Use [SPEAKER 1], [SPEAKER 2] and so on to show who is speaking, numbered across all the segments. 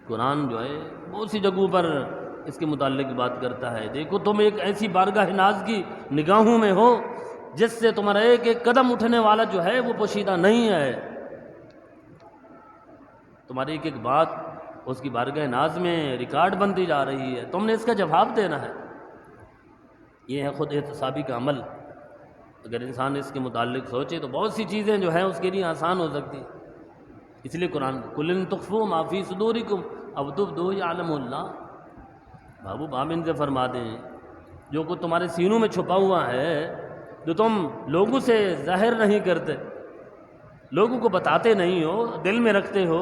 [SPEAKER 1] قرآن جو ہے بہت سی جگہوں پر اس کے متعلق بات کرتا ہے. دیکھو تم ایک ایسی بارگاہ ناز کی نگاہوں میں ہو جس سے تمہارا ایک ایک قدم اٹھنے والا جو ہے وہ پوشیدہ نہیں ہے. تمہاری ایک ایک بات اس کی بارگاہ ناز میں ریکارڈ بنتی جا رہی ہے. تم نے اس کا جواب دینا ہے. یہ ہے خود احتسابی کا عمل. اگر انسان اس کے متعلق سوچے تو بہت سی چیزیں جو ہیں اس کے لیے آسان ہو سکتی. اس لیے قرآن کل ان تخفوا ما فی صدورکم او تبدوہ یعلمہ اللہ. بابو بابن سے فرما دیں جو کچھ تمہارے سینوں میں چھپا ہوا ہے، جو تم لوگوں سے ظاہر نہیں کرتے، لوگوں کو بتاتے نہیں ہو، دل میں رکھتے ہو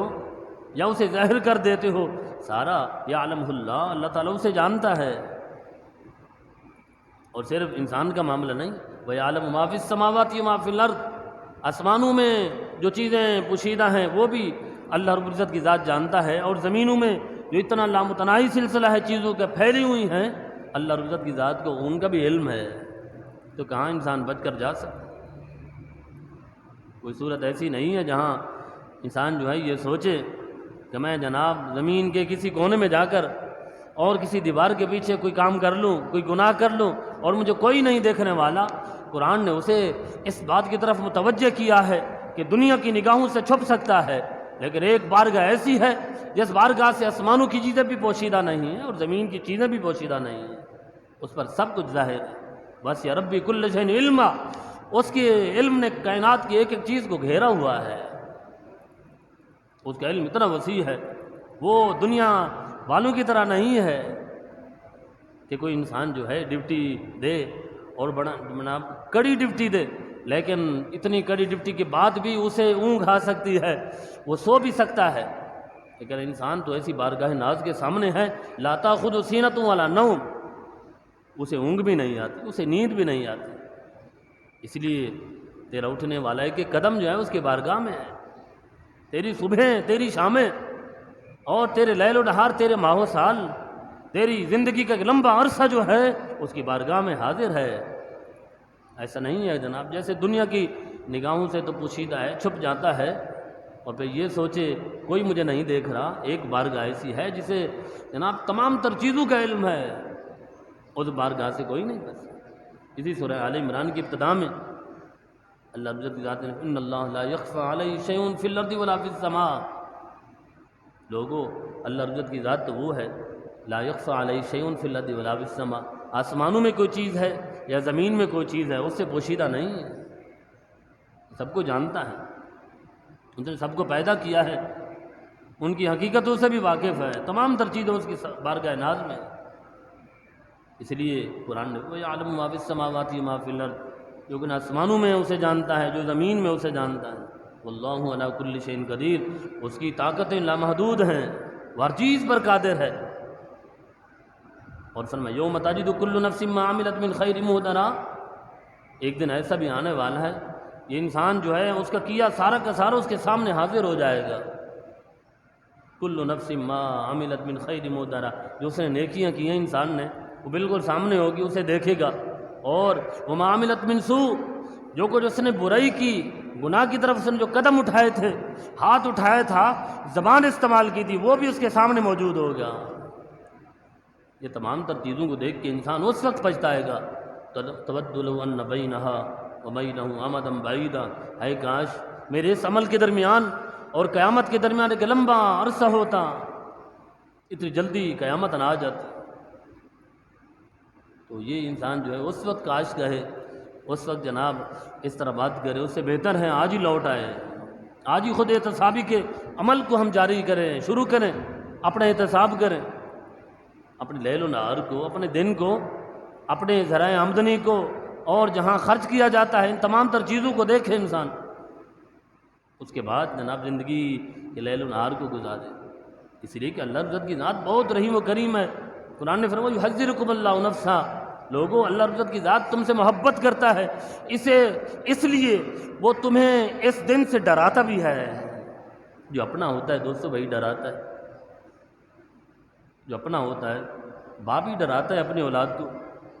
[SPEAKER 1] یا اسے ظاہر کر دیتے ہو، سارا یعلمہ اللہ، اللہ تعالیٰ اسے جانتا ہے. اور صرف انسان کا معاملہ نہیں، وَيَعْلَمُ مَا فِي السَّمَاوَاتِ وَمَا فِي الْأَرْضِ. آسمانوں میں جو چیزیں پوشیدہ ہیں وہ بھی اللہ رب العزت کی ذات جانتا ہے، اور زمینوں میں جو اتنا لامتناہی سلسلہ ہے چیزوں کے پھیلی ہوئی ہیں، اللہ رب العزت کی ذات کو ان کا بھی علم ہے. تو کہاں انسان بچ کر جا سکتا؟ کوئی صورت ایسی نہیں ہے جہاں انسان جو ہے یہ سوچے کہ میں جناب زمین کے کسی کونے میں جا کر اور کسی دیوار کے پیچھے کوئی کام کر لوں، کوئی گناہ کر لوں اور مجھے کوئی نہیں دیکھنے والا. قرآن نے اسے اس بات کی طرف متوجہ کیا ہے کہ دنیا کی نگاہوں سے چھپ سکتا ہے، لیکن ایک بارگاہ ایسی ہے جس بارگاہ سے آسمانوں کی چیزیں بھی پوشیدہ نہیں ہیں اور زمین کی چیزیں بھی پوشیدہ نہیں ہیں، اس پر سب کچھ ظاہر ہے. بس یا ربی کل شیء علما، اس کے علم نے کائنات کی ایک ایک چیز کو گھیرا ہوا ہے. اس کا علم اتنا وسیع ہے، وہ دنیا والوں کی طرح نہیں ہے کہ کوئی انسان جو ہے ڈیوٹی دے اور بڑا کڑی ڈیوٹی دے، لیکن اتنی کڑی ڈیوٹی کے بعد بھی اسے اونگ آ سکتی ہے، وہ سو بھی سکتا ہے. لیکن انسان تو ایسی بارگاہ ناز کے سامنے ہے، لا تأخذہ سینۃ ولا نوم، اسے اونگ بھی نہیں آتی، اسے نیند بھی نہیں آتی. اس لیے تیرا اٹھنے والا ایک ایک قدم جو ہے اس کی بارگاہ میں ہے. تیری صبحیں، تیری شامیں اور تیرے لیل و نہار، تیرے ماہ و سال، تیری زندگی کا ایک لمبا عرصہ جو ہے اس کی بارگاہ میں حاضر ہے. ایسا نہیں ہے جناب جیسے دنیا کی نگاہوں سے تو پوشیدہ ہے، چھپ جاتا ہے اور پھر یہ سوچے کوئی مجھے نہیں دیکھ رہا. ایک بارگاہ ایسی ہے جسے جناب تمام تر چیزوں کا علم ہے، اس بارگاہ سے کوئی نہیں بچ. اسی سورہ آل عمران کی ابتدا میں اللہ رب العزت کی ذات نے ان اللہ لا یخفی علیہ شیء فی الارض ولا فی السماء. لوگو اللہ رب العزت کی ذات تو وہ ہے لا یخفی علیہ شیء فی الارض ولا فی السماء، آسمانوں میں کوئی چیز ہے یا زمین میں کوئی چیز ہے اس سے پوشیدہ نہیں ہے. سب کو جانتا ہے، ان نے سب کو پیدا کیا ہے، ان کی حقیقتوں سے بھی واقف ہے، تمام تر چیزیں اس کی بارگاہ ناز میں. اس لیے قرآن نے وَيَعْلَمُ مَا فِي السَّمَاوَاتِ وَمَا فِي الْأَرْضِ، جو کہ آسمانوں میں اسے جانتا ہے، جو زمین میں اسے جانتا ہے. وَاللَّهُ عَلَىٰ كُلِّ شَيْءٍ قَدِيرٌ، اس کی طاقتیں لامحدود ہیں، وہ ہر چیز پر قادر ہے. اور فرمایا یوم تجد کل نفس ما عملت من خیر محضرا، ایک دن ایسا بھی آنے والا ہے یہ انسان جو ہے اس کا کیا سارا کا سارا اس کے سامنے حاضر ہو جائے گا. کل نفس ما عملت من خیر محضرا، جو اس نے نیکیاں کی ہیں انسان نے وہ بالکل سامنے ہوگی، اسے دیکھے گا. اور وما عملت من سوء، جو کچھ اس نے برائی کی، گناہ کی طرف اس نے جو قدم اٹھائے تھے، ہاتھ اٹھایا تھا، زبان استعمال کی تھی، وہ بھی اس کے سامنے موجود ہوگا. یہ تمام تر چیزوں کو دیکھ کے انسان اس وقت پچھتائے گا تود لو ان بینہا وبینہ امدا بعیدا، اے کاش میرے اس عمل کے درمیان اور قیامت کے درمیان ایک لمبا عرصہ ہوتا، اتنی جلدی قیامت نہ آ جاتی. تو یہ انسان جو ہے اس وقت کاش کہے، اس وقت جناب اس طرح بات کرے، اس سے بہتر ہے آج ہی لوٹ آئے، آج ہی خود احتسابی کے عمل کو ہم جاری کریں، شروع کریں، اپنے احتساب کریں، اپنے لیل و نہار کو، اپنے دن کو، اپنے ذرائع آمدنی کو، اور جہاں خرچ کیا جاتا ہے ان تمام تر چیزوں کو دیکھے انسان. اس کے بعد جناب زندگی کے لیل و نہار کو گزارے. اس لیے کہ اللہ رب کی ذات بہت رحیم و کریم ہے. قرآن نے فرمایا یحذرکم اللہ نفسا، لوگوں اللہ رب کی ذات تم سے محبت کرتا ہے، اس لیے وہ تمہیں اس دن سے ڈراتا بھی ہے. جو اپنا ہوتا ہے دوستو وہی ڈراتا ہے، جو اپنا ہوتا ہے باپ ہی ڈراتا ہے اپنی اولاد کو،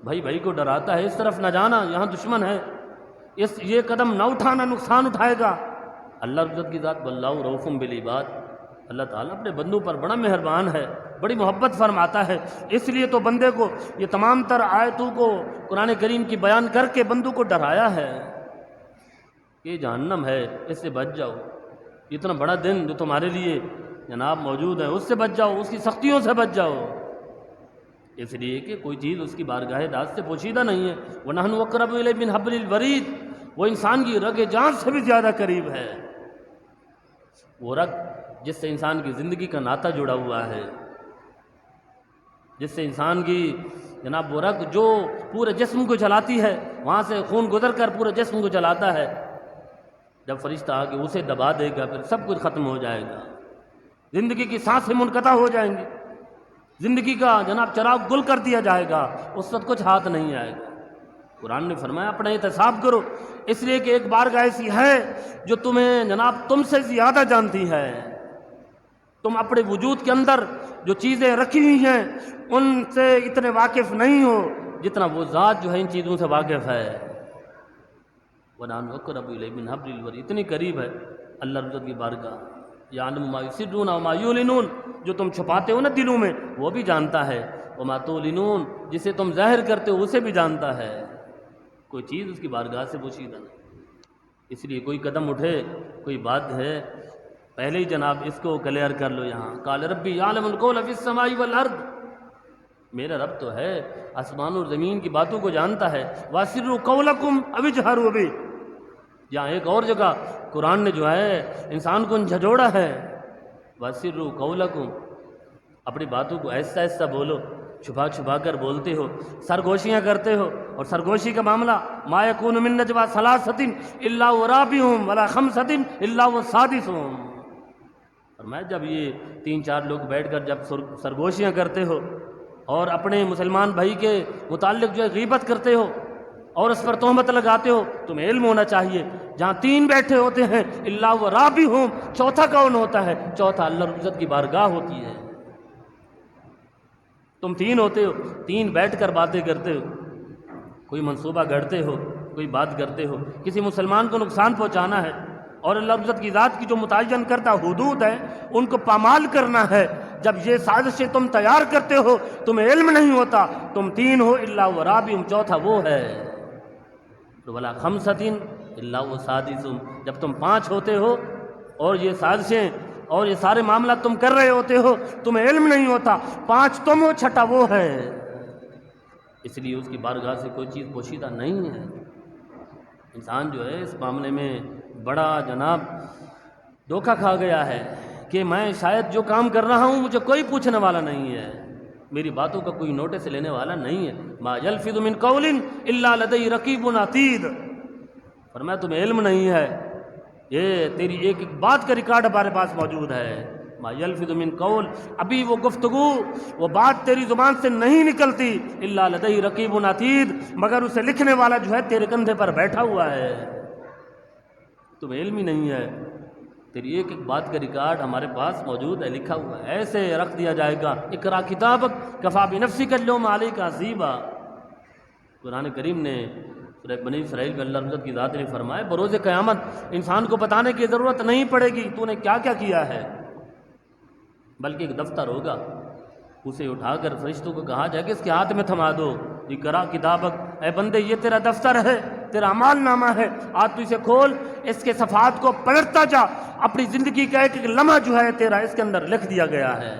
[SPEAKER 1] بھائی بھائی کو ڈراتا ہے اس طرف نہ جانا یہاں دشمن ہے، یہ قدم نہ اٹھانا نقصان اٹھائے گا. اللہ رب کی ذات واللہ رؤوف بالعباد، اللہ تعالیٰ اپنے بندوں پر بڑا مہربان ہے، بڑی محبت فرماتا ہے، اس لیے تو بندے کو یہ تمام تر آیتوں کو قرآن کریم کی بیان کر کے بندوں کو ڈرایا ہے کہ جہنم ہے، اس سے بچ جاؤ، اتنا بڑا دن جو تمہارے لیے جناب موجود ہے اس سے بچ جاؤ، اس کی سختیوں سے بچ جاؤ، اس لیے کہ کوئی چیز اس کی بارگاہ ذات سے پوشیدہ نہیں ہے۔ وَنَحْنُ أَقْرَبُ إِلَيْهِ مِنْ حَبْلِ الْوَرِيدِ، وہ انسان کی رگ جان سے بھی زیادہ قریب ہے، وہ رگ جس سے انسان کی زندگی کا ناطہ جڑا ہوا ہے، جس سے انسان کی جناب وہ رگ جو پورے جسم کو چلاتی ہے، وہاں سے خون گزر کر پورے جسم کو چلاتا ہے، جب فرشتہ آ کے اسے دبا دے گا پھر سب کچھ ختم ہو جائے گا، زندگی کی سانسیں منقطع ہو جائیں گی، زندگی کا جناب چراغ گل کر دیا جائے گا، اس وقت کچھ ہاتھ نہیں آئے گا۔ قرآن نے فرمایا اپنا احتساب کرو، اس لیے کہ ایک بارگاہ ایسی ہے جو تمہیں جناب تم سے زیادہ جانتی ہے، تم اپنے وجود کے اندر جو چیزیں رکھی ہوئی ہیں ان سے اتنے واقف نہیں ہو جتنا وہ ذات جو ہے ان چیزوں سے واقف ہے۔ وَنَحْنُ أَقْرَبُ إِلَيْهِ مِنْ حَبْلِ الْوَرِيدِ، اتنی قریب ہے اللہ رب العزت کی بارگاہ۔ یعلم ما یسرون وما یعلنون، جو تم چھپاتے ہو نا دلوں میں وہ بھی جانتا ہے، وما تعلنون، جسے تم ظاہر کرتے ہو اسے بھی جانتا ہے، کوئی چیز اس کی بارگاہ سے پوشیدہ نہیں۔ اس لیے کوئی قدم اٹھے، کوئی بات ہے، پہلے ہی جناب اس کو کلیئر کر لو۔ یہاں قال ربی یعلم القول فی السماء والارض، میرا رب تو ہے آسمان اور زمین کی باتوں کو جانتا ہے۔ واسروا قولکم او اجہروا بہ، یہاں ایک اور جگہ قرآن نے جو ہے انسان کو جھنجھوڑا ہے، واسروا قولکم، اپنی باتوں کو ایسا ایسا بولو، چھپا چھپا کر بولتے ہو، سرگوشیاں کرتے ہو، اور سرگوشی کا معاملہ ما یکون من نجوی ثلاثۃ الا هو رابعهم ولا خمسۃ الا هو سادسهم، اور میں جب یہ 3-4 لوگ بیٹھ کر جب سرگوشیاں کرتے ہو اور اپنے مسلمان بھائی کے متعلق جو ہے غیبت کرتے ہو اور اس پر تہمت لگاتے ہو، تمہیں علم ہونا چاہیے جہاں 3 بیٹھے ہوتے ہیں الا هو رابعهم، چوتھا کون ہوتا ہے؟ چوتھا اللہ رب العزت کی بارگاہ ہوتی ہے۔ تم 3 ہوتے ہو، 3 بیٹھ کر باتیں کرتے ہو، کوئی منصوبہ گھڑتے ہو، کوئی بات کرتے ہو، کسی مسلمان کو نقصان پہنچانا ہے، اور اللہ رب العزت کی ذات کی جو متعین کردہ حدود ہیں ان کو پامال کرنا ہے۔ جب یہ سازشیں تم تیار کرتے ہو تمہیں علم نہیں ہوتا، تم 3 ہو الا هو رابعهم، چوتھا وہ ہے، ولا خمسۃ الا هو سادسهم، جب تم 5 ہوتے ہو اور یہ سازشیں اور یہ سارے معاملات تم کر رہے ہوتے ہو تمہیں علم نہیں ہوتا، 5 تم ہو، چھٹا وہ ہے، اس لیے اس کی بارگاہ سے کوئی چیز پوشیدہ نہیں ہے۔ انسان جو ہے اس معاملے میں بڑا جناب دھوکہ کھا گیا ہے کہ میں شاید جو کام کر رہا ہوں مجھے کوئی پوچھنے والا نہیں ہے، میری باتوں کا کوئی نوٹس لینے والا نہیں ہے۔ ما یلفظ من قول الا لدیہ رقیب عتید، فرمایا تمہیں علم نہیں ہے، یہ تیری ایک ایک بات کا ریکارڈ ہمارے پاس موجود ہے۔ ما یلفظ من قول، ابھی وہ گفتگو وہ بات تیری زبان سے نہیں نکلتی، الا لدیہ رقیب عتید، مگر اسے لکھنے والا جو ہے تیرے کندھے پر بیٹھا ہوا ہے، تمہیں علم ہی نہیں ہے، تیری ایک ایک بات کا ریکارڈ ہمارے پاس موجود ہے، لکھا ہوا ہے، ایسے رکھ دیا جائے گا۔ اقرا کتابک کفا بنفسک اليوم علیک حسیبا، قرآن کریم نے سورہ بنی اسرائیل میں اللہ رب العزت کی ذات نے فرمایا بروز قیامت انسان کو بتانے کی ضرورت نہیں پڑے گی تو نے کیا کیا کیا ہے، بلکہ ایک دفتر ہوگا، اسے اٹھا کر فرشتوں کو کہا جائے کہ اس کے ہاتھ میں تھما دو، اقرا کتابک، اے بندے یہ تیرا دفتر ہے، تیرا اعمال نامہ ہے، آج تو اسے کھول، اس کے صفحات کو پلٹتا جا، اپنی زندگی کا ایک ایک لمحہ جو ہے تیرا اس کے اندر لکھ دیا گیا ہے،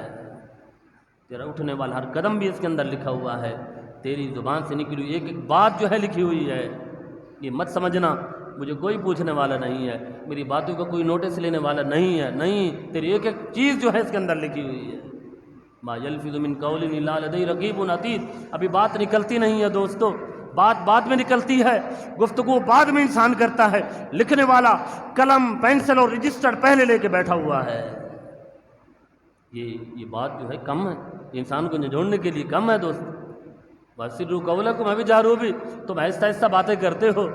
[SPEAKER 1] تیرا اٹھنے والا ہر قدم بھی اس کے اندر لکھا ہوا ہے، تیری زبان سے نکلی ہوئی ایک ایک بات جو ہے لکھی ہوئی ہے۔ یہ مت سمجھنا مجھے کوئی پوچھنے والا نہیں ہے، میری باتوں کا کوئی نوٹس لینے والا نہیں ہے، نہیں، تیری ایک ایک چیز جو ہے اس کے اندر لکھی ہوئی ہے۔ ما یلفظ من قول الا لدیہ رقیب عتید، ابھی بات نکلتی نہیں ہے دوستو، بات بعد میں نکلتی ہے، گفتگو بعد میں انسان کرتا ہے، لکھنے والا قلم پینسل اور رجسٹر پہلے لے کے بیٹھا ہوا ہے۔ یہ بات جو ہے کم ہے، انسان کو نجوڑنے کے لیے کم ہے دوست۔ واسروا قولکم ابھی جارو بھی، تم ایسا ایسا باتیں کرتے ہو،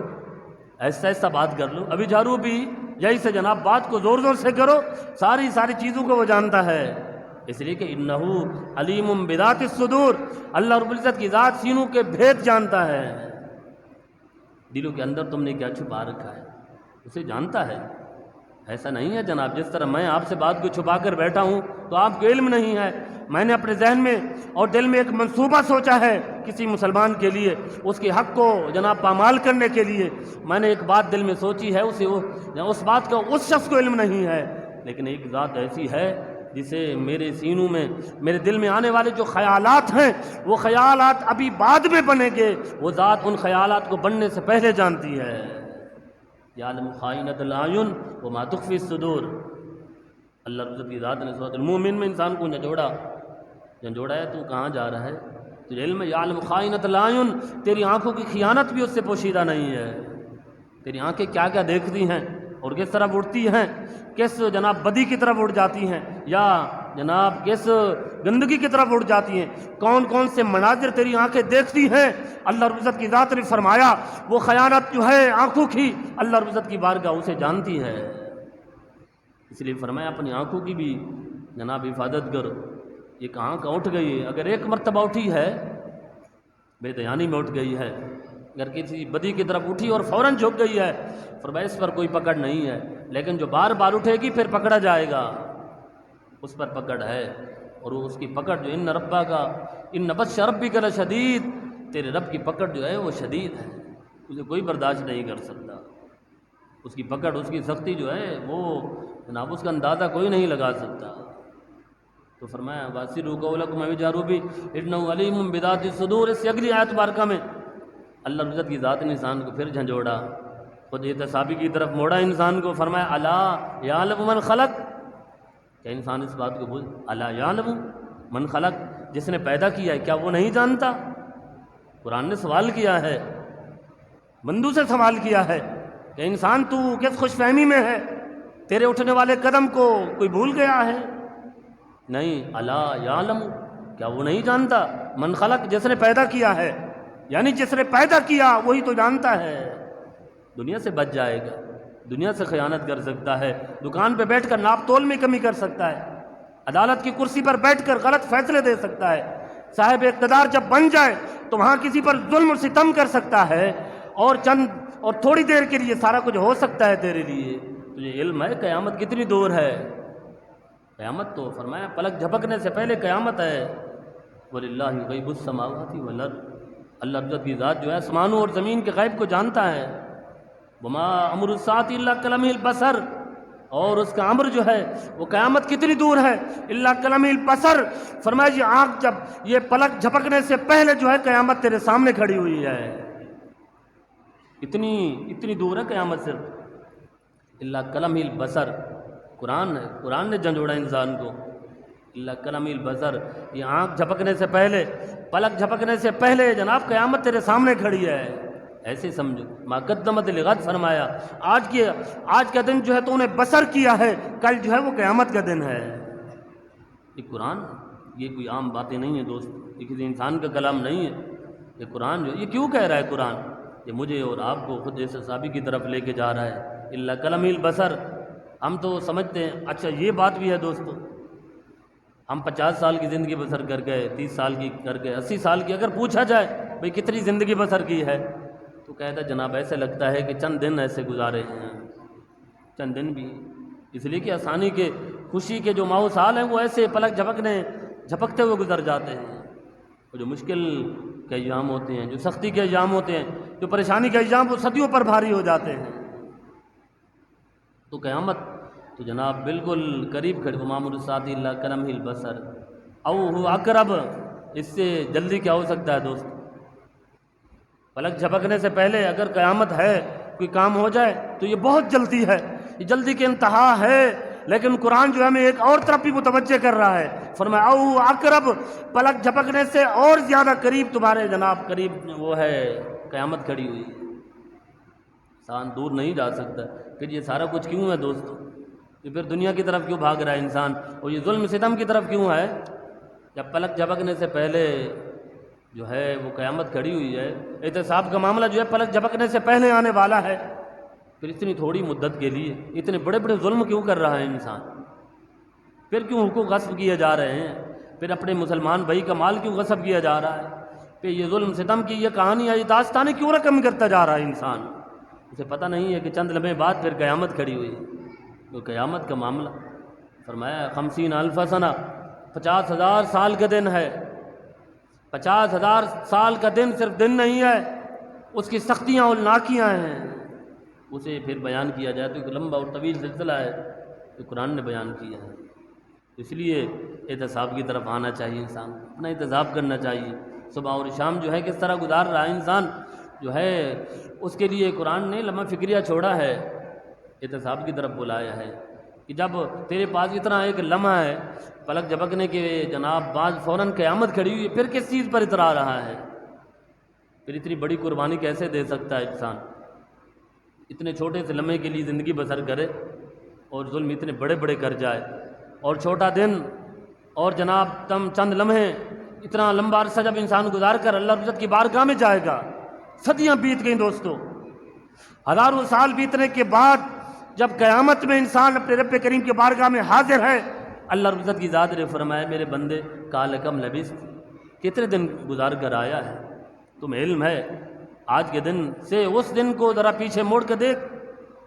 [SPEAKER 1] ایسا ایسا بات کر لو، ابھی جارو بھی یہی سے جناب بات کو زور زور سے کرو، ساری چیزوں کو وہ جانتا ہے، اس لیے کہ انہ علیم بذات الصدور، اللہ رب العزت کی ذات سینوں کے بھید جانتا ہے، دلوں کے اندر تم نے کیا چھپا رکھا ہے اسے جانتا ہے۔ ایسا نہیں ہے جناب، جس طرح میں آپ سے بات کو چھپا کر بیٹھا ہوں تو آپ کو علم نہیں ہے، میں نے اپنے ذہن میں اور دل میں ایک منصوبہ سوچا ہے کسی مسلمان کے لیے، اس کے حق کو جناب پامال کرنے کے لیے میں نے ایک بات دل میں سوچی ہے، اس بات کا اس شخص کو علم نہیں ہے، لیکن ایک ذات ایسی ہے جسے میرے سینوں میں، میرے دل میں آنے والے جو خیالات ہیں وہ خیالات ابھی بعد میں بنیں گے، وہ ذات ان خیالات کو بننے سے پہلے جانتی ہے۔ یعلم خائنۃ الاعین وما تخفی الصدور، اللہ رب کی ذات نے سورۃ المومن میں انسان کو جھنجھوڑا ہے، تو کہاں جا رہا ہے؟ تجھے علم ہے یعلم خائنۃ الاعین، تیری آنکھوں کی خیانت بھی اس سے پوشیدہ نہیں ہے، تیری آنکھیں کیا کیا دیکھتی ہیں اور کس طرف اڑتی ہیں، کس جناب بدی کی طرف اڑ جاتی ہیں یا جناب کس گندگی کی طرف اڑ جاتی ہیں، کون کون سے مناظر تیری آنکھیں دیکھتی ہیں۔ اللہ رب العزت کی ذات نے فرمایا وہ خیانت جو ہے آنکھوں کی، اللہ رب العزت کی بارگاہ اسے جانتی ہے، اس لیے فرمایا اپنی آنکھوں کی بھی جناب حفاظت کر۔ یہ کہاں کا اٹھ گئی ہے؟ اگر ایک مرتبہ اٹھی ہے بے دھیانی میں اٹھ گئی ہے، اگر کسی بدی کی طرف اٹھی اور فوراً جھک گئی ہے، فرمایا اس پر کوئی پکڑ نہیں ہے، لیکن جو بار بار اٹھے گی پھر پکڑا جائے گا، اس پر پکڑ ہے، اور وہ اس کی پکڑ جو ان بطش ربک لشدید، تیرے رب کی پکڑ جو ہے وہ شدید ہے، اسے کوئی برداشت نہیں کر سکتا، اس کی پکڑ، اس کی سختی جو ہے وہ جناب اس کا اندازہ کوئی نہیں لگا سکتا۔ تو فرمایا واسروا قولکم او جہروا بہ انہ علیم بذات الصدور، اس سے اگلی آیت مبارکہ میں اللہ رب العزت کی ذات نے انسان کو پھر جھنجھوڑا، خود احتسابی کی طرف موڑا انسان کو، فرمایا الا یعلم من خلق، کیا انسان اس بات کو بول الا یعلم من خلق، جس نے پیدا کیا ہے کیا وہ نہیں جانتا؟ قرآن نے سوال کیا ہے، بندوں سے سوال کیا ہے کہ انسان تو کس خوش فہمی میں ہے، تیرے اٹھنے والے قدم کو کوئی بھول گیا ہے؟ نہیں، الا یعلم، کیا وہ نہیں جانتا؟ من خلق، جس نے پیدا کیا ہے، یعنی جس نے پیدا کیا وہی تو جانتا ہے۔ دنیا سے بچ جائے گا، دنیا سے خیانت کر سکتا ہے، دکان پہ بیٹھ کر ناپ تول میں کمی کر سکتا ہے، عدالت کی کرسی پر بیٹھ کر غلط فیصلے دے سکتا ہے، صاحب اقتدار جب بن جائے تو وہاں کسی پر ظلم و ستم کر سکتا ہے، اور تھوڑی دیر کے لیے سارا کچھ ہو سکتا ہے تیرے لیے۔ تجھے علم ہے قیامت کتنی دور ہے؟ قیامت تو فرمایا پلک جھپکنے سے پہلے قیامت ہے، وَلِلَّهِ غیب السماوات والارض، اللہ رب کی ذات جو ہے آسمانوں اور زمین کے غیب کو جانتا ہے، وما امر الساعۃ الا کلمح البصر، اور اس کا امر جو ہے وہ قیامت کتنی دور ہے، الا کلمح البصر، فرمایا یہ آنکھ جب یہ پلک جھپکنے سے پہلے جو ہے قیامت تیرے سامنے کھڑی ہوئی ہے، اتنی دور ہے قیامت صرف، الا کلمح البصر، قرآن نے جھنجھوڑا انسان کو، الا کلمح البصر، یہ آنکھ جھپکنے سے پہلے، پلک جھپکنے سے پہلے جناب قیامت تیرے سامنے کھڑی ہے، ایسے سمجھو، ما قدمت لغد، فرمایا آج کا دن جو ہے تو نے بسر کیا ہے، کل جو ہے وہ قیامت کا دن ہے۔ یہ قرآن، یہ کوئی عام باتیں نہیں ہیں دوست، یہ کسی انسان کا کلام نہیں ہے، یہ قرآن جو یہ کیوں کہہ رہا ہے قرآن، یہ مجھے اور آپ کو خود احتسابی کی طرف لے کے جا رہا ہے، الا کلمح البصر۔ ہم تو سمجھتے ہیں اچھا یہ بات بھی ہے دوستو، ہم 50 سال کی زندگی بسر کر گئے، 30 سال کی کر گئے، 80 سال کی، اگر پوچھا جائے بھئی کتنی زندگی بسر کی ہے تو کہتا جناب ایسے لگتا ہے کہ چند دن ایسے گزارے ہیں، چند دن بھی، اس لیے کہ آسانی کے، خوشی کے جو ماہ و سال ہیں وہ ایسے پلک جھپکتے ہوئے گزر جاتے ہیں، اور جو مشکل کے ایام ہوتے ہیں، جو سختی کے ایام ہوتے ہیں، جو پریشانی کے ایام وہ صدیوں پر بھاری ہو جاتے ہیں۔ تو قیامت تو جناب بالکل قریب کھڑی، وما امر الساعۃ الا کلمح البصر او هو اقرب، اس سے جلدی کیا ہو سکتا ہے دوست؟ پلک جھپکنے سے پہلے اگر قیامت ہے، کوئی کام ہو جائے تو یہ بہت جلدی ہے، یہ جلدی کی انتہا ہے، لیکن قرآن جو ہے ہمیں ایک اور طرف بھی متوجہ کر رہا ہے، فرمایا او هو اقرب، پلک جھپکنے سے اور زیادہ قریب تمہارے جناب قریب وہ ہے قیامت کھڑی ہوئی، انسان دور نہیں جا سکتا۔ پھر یہ سارا کچھ کیوں ہے دوستو؟ یہ پھر دنیا کی طرف کیوں بھاگ رہا ہے انسان، اور یہ ظلم ستم کی طرف کیوں ہے؟ جب پلک جھپکنے سے پہلے جو ہے وہ قیامت کھڑی ہوئی ہے، احتساب کا معاملہ جو ہے پلک جھپکنے سے پہلے آنے والا ہے، پھر اتنی تھوڑی مدت کے لیے اتنے بڑے بڑے ظلم کیوں کر رہا ہے انسان؟ پھر کیوں حقوق غصب کیے جا رہے ہیں؟ پھر اپنے مسلمان بھائی کا مال کیوں غصب کیا جا رہا ہے؟ پھر یہ ظلم ستم کی یہ کہانی یہ داستانیں کیوں رقم کرتا جا رہا ہے انسان؟ اسے پتہ نہیں ہے کہ چند لمحے بعد پھر قیامت کھڑی ہوئی، وہ قیامت کا معاملہ فرمایا 50,000 سنہ، 50,000 سال کا دن ہے۔ 50,000 سال کا دن صرف دن نہیں ہے، اس کی سختیاں اور ناکیاں ہیں۔ اسے پھر بیان کیا جائے تو ایک لمبا اور طویل سلسلہ ہے جو قرآن نے بیان کیا ہے۔ اس لیے احتساب کی طرف آنا چاہیے، انسان اپنا احتساب کرنا چاہیے۔ صبح اور شام جو ہے کس طرح گزار رہا ہے انسان جو ہے، اس کے لیے قرآن نے لمحہ فکریہ چھوڑا ہے، احتساب کی طرف بلایا ہے کہ جب تیرے پاس اتنا ایک لمحہ ہے پلک جھپکنے کے جناب بعد فوراً قیامت کھڑی ہوئی ہے، پھر کس چیز پر اترا رہا ہے؟ پھر اتنی بڑی قربانی کیسے دے سکتا ہے انسان؟ اتنے چھوٹے سے لمحے کے لیے زندگی بسر کرے اور ظلم اتنے بڑے بڑے کر جائے، اور چھوٹا دن اور جناب چند لمحے، اتنا لمبا عرصہ جب انسان گزار کر اللہ رب العزت کی بارگاہ میں جائے گا۔ صدیاں بیت گئیں دوستو، ہزاروں سال بیتنے کے بعد جب قیامت میں انسان اپنے رب کریم کی بارگاہ میں حاضر ہے، اللہ رب العزت کی ذات نے فرمایا میرے بندے کال کم لبثت، کتنے دن گزار کر آیا ہے؟ تمہیں علم ہے آج کے دن سے اس دن کو ذرا پیچھے موڑ کے دیکھ،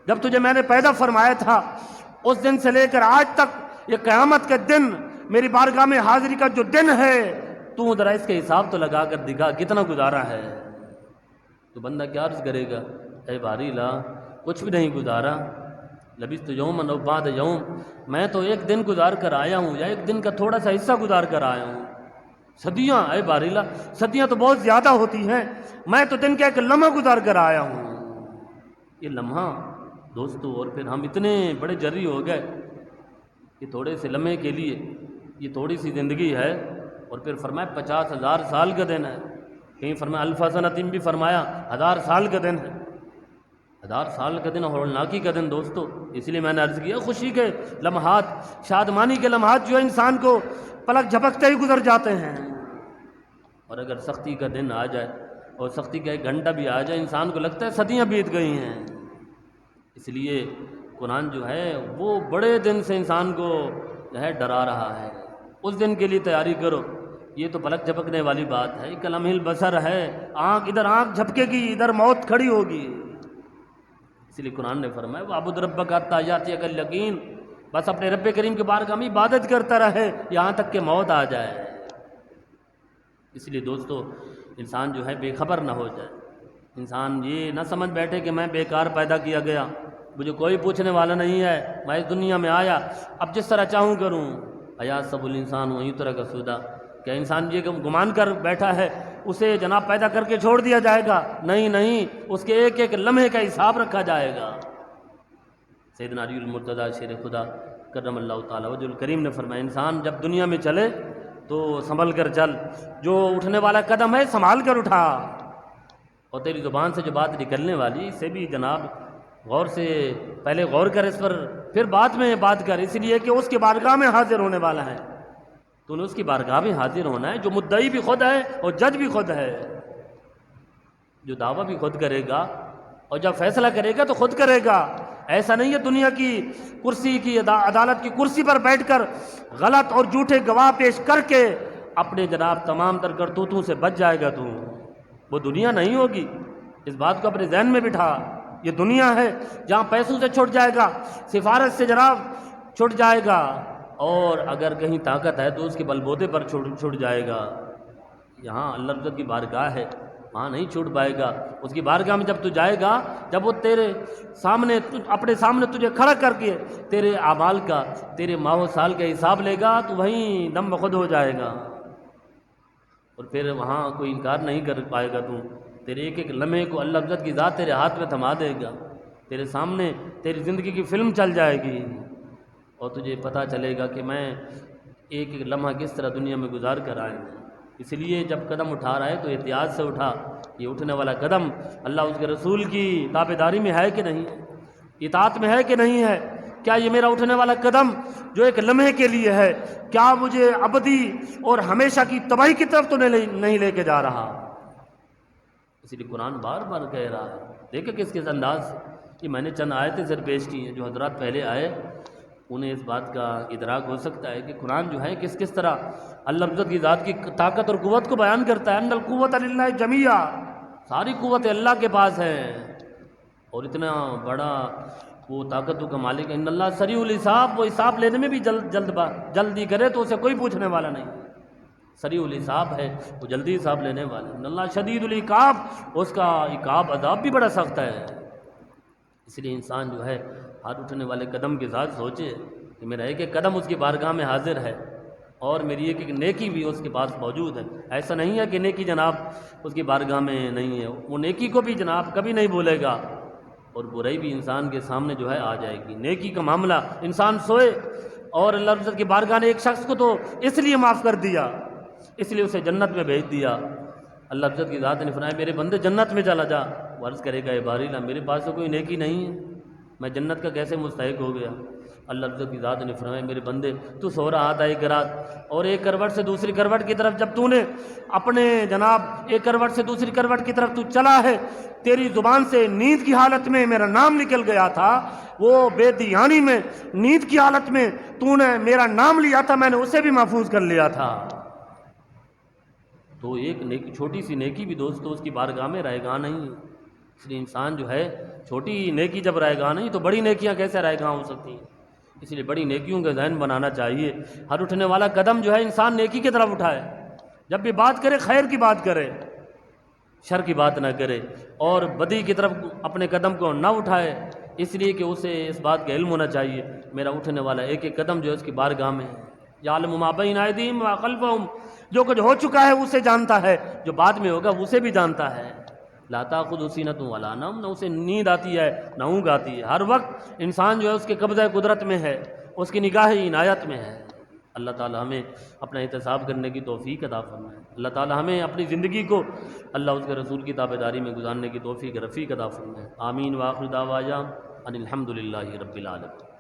[SPEAKER 1] جب تجھے میں نے پیدا فرمایا تھا اس دن سے لے کر آج تک یہ قیامت کے دن میری بارگاہ میں حاضری کا جو دن ہے، تو ذرا اس کا حساب تو لگا کر دکھا کتنا گزارا ہے۔ تو بندہ کیا عرض کرے گا، اے باری لا کچھ بھی نہیں گزارا، لبثت یوما او بعد یوم، میں تو ایک دن گزار کر آیا ہوں یا ایک دن کا تھوڑا سا حصہ گزار کر آیا ہوں۔ صدیاں، اے باری لا صدیاں تو بہت زیادہ ہوتی ہیں، میں تو دن کا ایک لمحہ گزار کر آیا ہوں۔ یہ لمحہ دوستو، اور پھر ہم اتنے بڑے جری ہو گئے کہ تھوڑے سے لمحے کے لیے یہ تھوڑی سی زندگی ہے، اور پھر فرمایا 50,000 سال کا دن ہے، کہیں فرمایا الف سنۃ بھی فرمایا 1000 سال کا دن ہے۔ 1000 سال کا دن ہولناکی کا دن دوستو، اس لیے میں نے عرض کیا خوشی کے لمحات، شادمانی کے لمحات جو ہے انسان کو پلک جھپکتے ہی گزر جاتے ہیں، اور اگر سختی کا دن آ جائے اور سختی کا ایک گھنٹہ بھی آ جائے انسان کو لگتا ہے صدیاں بیت گئی ہیں۔ اس لیے قرآن جو ہے وہ بڑے دن سے انسان کو جو ہے ڈرا رہا ہے، اس دن کے لیے تیاری کرو۔ یہ تو پلک جھپکنے والی بات ہے، ایک لمحہ البصر ہے، ادھر آنکھ جھپکے گی ادھر موت کھڑی ہوگی۔ اس لیے قرآن نے فرمایا وَاعْبُدْ رَبَّكَ حَتَّىٰ يَأْتِيَكَ الْيَقِينُ، بس اپنے رب کریم کے بارگاہ میں عبادت کرتا رہے یہاں تک کہ موت آ جائے۔ اس لیے دوستو انسان جو ہے بے خبر نہ ہو جائے، انسان یہ نہ سمجھ بیٹھے کہ میں بیکار پیدا کیا گیا، مجھے کوئی پوچھنے والا نہیں ہے، میں اس دنیا میں آیا اب جس طرح چاہوں کروں۔ اَيَحْسَبُ الْإِنسَانُ أَن يُتْرَكَ سُدًى، کیا انسان یہ گمان کر بیٹھا ہے اسے جناب پیدا کر کے چھوڑ دیا جائے گا؟ نہیں نہیں، اس کے ایک ایک لمحے کا حساب رکھا جائے گا۔ سیدنا علی المرتضیٰ شیر خدا کرم اللہ تعالیٰ وجہ الکریم نے فرمایا انسان جب دنیا میں چلے تو سنبھل کر چل، جو اٹھنے والا قدم ہے سنبھال کر اٹھا، اور تیری زبان سے جو بات نکلنے والی اسے بھی جناب غور سے پہلے غور کر اس پر، پھر بعد میں بات کر، اس لیے کہ اس کی بارگاہ میں حاضر ہونے والا ہے، تو نے اس کی بارگاہ میں حاضر ہونا ہے، جو مدعی بھی خود ہے اور جج بھی خود ہے، جو دعویٰ بھی خود کرے گا اور جب فیصلہ کرے گا تو خود کرے گا۔ ایسا نہیں ہے دنیا کی کرسی کی عدالت کی کرسی پر بیٹھ کر غلط اور جھوٹے گواہ پیش کر کے اپنے جناب تمام تر کرتوتوں سے بچ جائے گا تو وہ دنیا نہیں ہوگی۔ اس بات کو اپنے ذہن میں بٹھا، یہ دنیا ہے جہاں پیسوں سے چھٹ جائے گا، سفارت سے جناب چھٹ جائے گا، اور اگر کہیں طاقت ہے تو اس کے بل بوتے پر چھٹ جائے گا۔ یہاں اللہ رب کی بارگاہ ہے، وہاں نہیں چھوٹ پائے گا۔ اس کی بارگاہ میں جب تو جائے گا، جب وہ تیرے سامنے اپنے سامنے تجھے کھڑا کر کے تیرے اعمال کا، تیرے ماہ و سال کا حساب لے گا تو وہیں دم بخود ہو جائے گا، اور پھر وہاں کوئی انکار نہیں کر پائے گا۔ تو تیرے ایک ایک لمحے کو اللہ عزت کی ذات تیرے ہاتھ میں تھما دے گا، تیرے سامنے تیری زندگی کی فلم چل جائے گی، اور تجھے پتہ چلے گا کہ میں ایک ایک لمحہ کس طرح دنیا میں گزار کر آئے ہوں۔ اس لیے جب قدم اٹھا رہا ہے تو احتیاط سے اٹھا، یہ اٹھنے والا قدم اللہ اس کے رسول کی تابعداری میں ہے کہ نہیں ہے، اطاعت میں ہے کہ نہیں ہے؟ کیا یہ میرا اٹھنے والا قدم جو ایک لمحے کے لیے ہے، کیا مجھے ابدی اور ہمیشہ کی تباہی کی طرف تو نہیں لے کے جا رہا؟ اسی لیے قرآن بار بار کہہ رہا ہے، دیکھیں کس کس انداز کہ میں نے چند آیتیں سر پیش کی ہیں، جو حضرات پہلے آئے انہیں اس بات کا ادراک ہو سکتا ہے کہ قرآن جو ہے کس کس طرح اللہ عزت کی ذات کی طاقت اور قوت کو بیان کرتا ہے۔ ان القوت للہ جمیعا، ساری قوت اللہ کے پاس ہے، اور اتنا بڑا وہ طاقتوں کا مالک ہے۔ ان اللہ سریع الحساب، وہ حساب لینے میں بھی جلدی کرے تو اسے کوئی پوچھنے والا نہیں، سریع الحساب ہے، وہ جلدی حساب لینے والا ہے۔ ان اللہ شدید العقاب، اس کا عقاب عذاب بھی بڑا سخت ہے۔ اس لیے انسان جو ہے ہاتھ اٹھنے والے قدم کے ساتھ سوچے کہ میرا ایک ایک قدم اس کی بارگاہ میں حاضر ہے، اور میری ایک ایک نیکی بھی اس کے پاس موجود ہے۔ ایسا نہیں ہے کہ نیکی جناب اس کی بارگاہ میں نہیں ہے، وہ نیکی کو بھی جناب کبھی نہیں بھولے گا، اور برائی بھی انسان کے سامنے جو ہے آ جائے گی۔ نیکی کا معاملہ انسان سوئے، اور اللہ عزت کی بارگاہ نے ایک شخص کو تو اس لیے معاف کر دیا، اس لیے اسے جنت میں بھیج دیا۔ اللہ عزت کی ذات نے فرمایا میرے بندے جنت میں چلا جا، وہ عرض کرے گا اے باری اللہ میرے پاس تو کوئی نیکی نہیں ہے، میں جنت کا کیسے مستحق ہو گیا؟ اللہ عزت کی ذات نے فرمایا میرے بندے تو سو رہا تھا ایک رات، اور ایک کروٹ سے دوسری کروٹ کی طرف جب تو نے اپنے جناب ایک کروٹ سے دوسری کروٹ کی طرف تو چلا ہے، تیری زبان سے نیند کی حالت میں میرا نام نکل گیا تھا، وہ بے دیانی میں نیند کی حالت میں تو نے میرا نام لیا تھا، میں نے اسے بھی محفوظ کر لیا تھا۔ تو ایک نیکی، چھوٹی سی نیکی بھی دوستو اس کی بارگاہ میں رائے گاہ نہیں ہے۔ اس لیے انسان جو ہے چھوٹی نیکی جب رائے گاہ نہیں تو بڑی نیکیاں کیسے رائے گاہ ہو سکتی ہیں؟ اس لیے بڑی نیکیوں کا ذہن بنانا چاہیے۔ ہر اٹھنے والا قدم جو ہے انسان نیکی کی طرف اٹھائے، جب بھی بات کرے خیر کی بات کرے، شر کی بات نہ کرے، اور بدی کی طرف اپنے قدم کو نہ اٹھائے، اس لیے کہ اسے اس بات کا علم ہونا چاہیے میرا اٹھنے والا ایک ایک قدم جو ہے اس کی بارگاہ میں ہے۔ یعلم ما بین ایدیہم وما خلفہم، جو کچھ ہو چکا ہے اسے جانتا ہے، جو بعد میں ہوگا اسے بھی جانتا ہے۔ لا تأخذہ سینۃ ولا نوم، نہ اسے نیند آتی ہے نہ اونگ آتی ہے، ہر وقت انسان جو ہے اس کے قبضہ قدرت میں ہے، اس کی نگاہ عنایت میں ہے۔ اللہ تعالی ہمیں اپنا احتساب کرنے کی توفیق عطا فرمائے۔ اللہ تعالی ہمیں اپنی زندگی کو اللہ اس کے رسول کی تابعداری میں گزارنے کی توفیق رفیق عطا فرمائے۔ آمین۔ وآخر دعوانا ان الحمد للہ رب العالمین۔